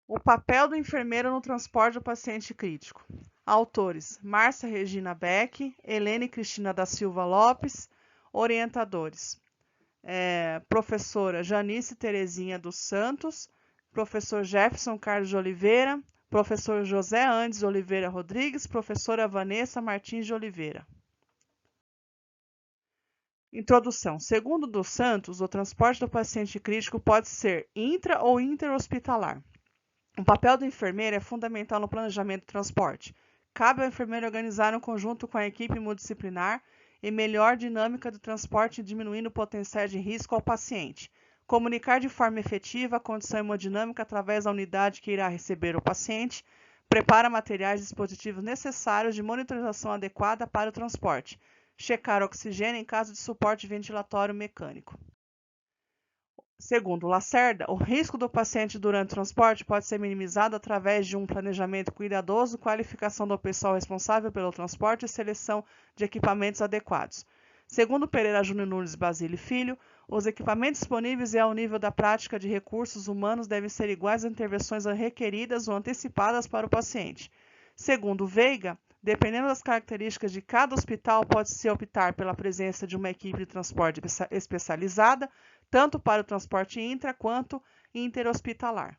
O papel do enfermeiro no transporte do paciente crítico. Autores: Márcia Regina Beck, Helene Cristina da Silva Lopes. Orientadores: professora Janice Terezinha dos Santos, professor Jefferson Carlos de Oliveira, professor José Andes Oliveira Rodrigues, professora Vanessa Martins de Oliveira. Introdução. Segundo dos Santos, o transporte do paciente crítico pode ser intra ou interhospitalar. O papel do enfermeiro é fundamental no planejamento do transporte. Cabe ao enfermeiro organizar um conjunto com a equipe multidisciplinar e melhor dinâmica do transporte, diminuindo o potencial de risco ao paciente. Comunicar de forma efetiva a condição hemodinâmica através da unidade que irá receber o paciente. Prepara materiais e dispositivos necessários de monitorização adequada para o transporte. Checar oxigênio em caso de suporte ventilatório mecânico. Segundo Lacerda, o risco do paciente durante o transporte pode ser minimizado através de um planejamento cuidadoso, qualificação do pessoal responsável pelo transporte e seleção de equipamentos adequados. Segundo Pereira Júnior Nunes Basile Filho, os equipamentos disponíveis e ao nível da prática de recursos humanos devem ser iguais às intervenções requeridas ou antecipadas para o paciente. Segundo Veiga, dependendo das características de cada hospital, pode-se optar pela presença de uma equipe de transporte especializada, tanto para o transporte intra quanto interhospitalar.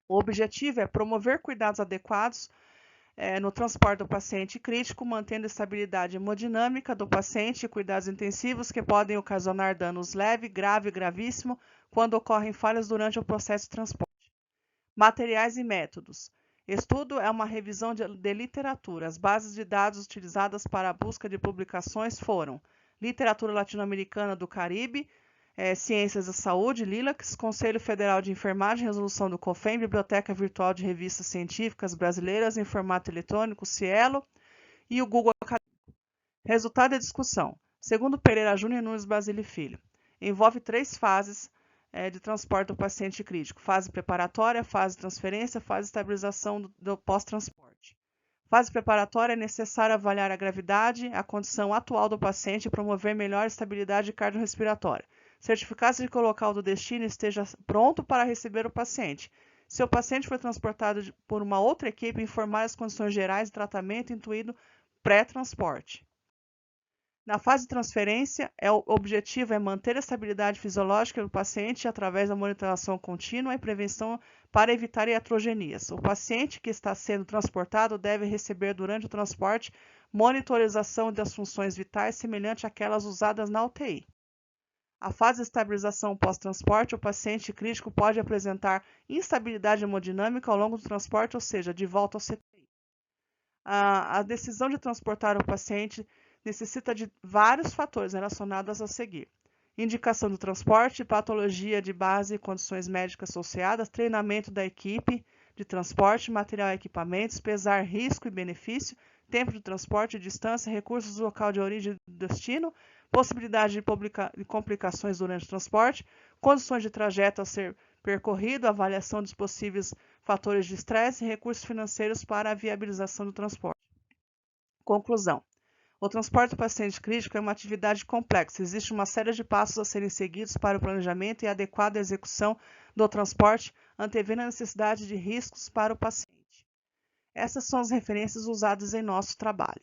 O objetivo é promover cuidados adequados no transporte do paciente crítico, mantendo a estabilidade hemodinâmica do paciente e cuidados intensivos que podem ocasionar danos leve, grave e gravíssimo quando ocorrem falhas durante o processo de transporte. Materiais e métodos. Estudo é uma revisão de literatura. As bases de dados utilizadas para a busca de publicações foram Literatura Latino-Americana do Caribe, Ciências da Saúde, LILACS, Conselho Federal de Enfermagem, Resolução do COFEM, Biblioteca Virtual de Revistas Científicas Brasileiras em Formato Eletrônico, Cielo, e o Google Acadêmico. Resultado da discussão. Segundo Pereira Júnior Nunes Basile Filho, envolve 3 fases de transporte do paciente crítico: fase preparatória, fase de transferência, fase de estabilização do pós-transporte. Fase preparatória é necessário avaliar a gravidade, a condição atual do paciente e promover melhor estabilidade cardiorrespiratória. Certificar-se de que o local do destino esteja pronto para receber o paciente. Se o paciente for transportado por uma outra equipe, informar as condições gerais de tratamento, incluindo pré-transporte. Na fase de transferência, o objetivo é manter a estabilidade fisiológica do paciente através da monitoração contínua e prevenção para evitar iatrogenias. O paciente que está sendo transportado deve receber durante o transporte monitorização das funções vitais semelhante àquelas usadas na UTI. A fase de estabilização pós-transporte, o paciente crítico pode apresentar instabilidade hemodinâmica ao longo do transporte, ou seja, de volta ao CTI. A decisão de transportar o paciente necessita de vários fatores relacionados a seguir: indicação do transporte, patologia de base, condições médicas associadas, treinamento da equipe de transporte, material e equipamentos, pesar risco e benefício, tempo de transporte, distância, recursos do local de origem e destino, possibilidade de complicações durante o transporte, condições de trajeto a ser percorrido, avaliação dos possíveis fatores de estresse e recursos financeiros para a viabilização do transporte. Conclusão. O transporte do paciente crítico é uma atividade complexa. Existe uma série de passos a serem seguidos para o planejamento e a adequada execução do transporte, antevendo a necessidade de riscos para o paciente. Essas são as referências usadas em nosso trabalho.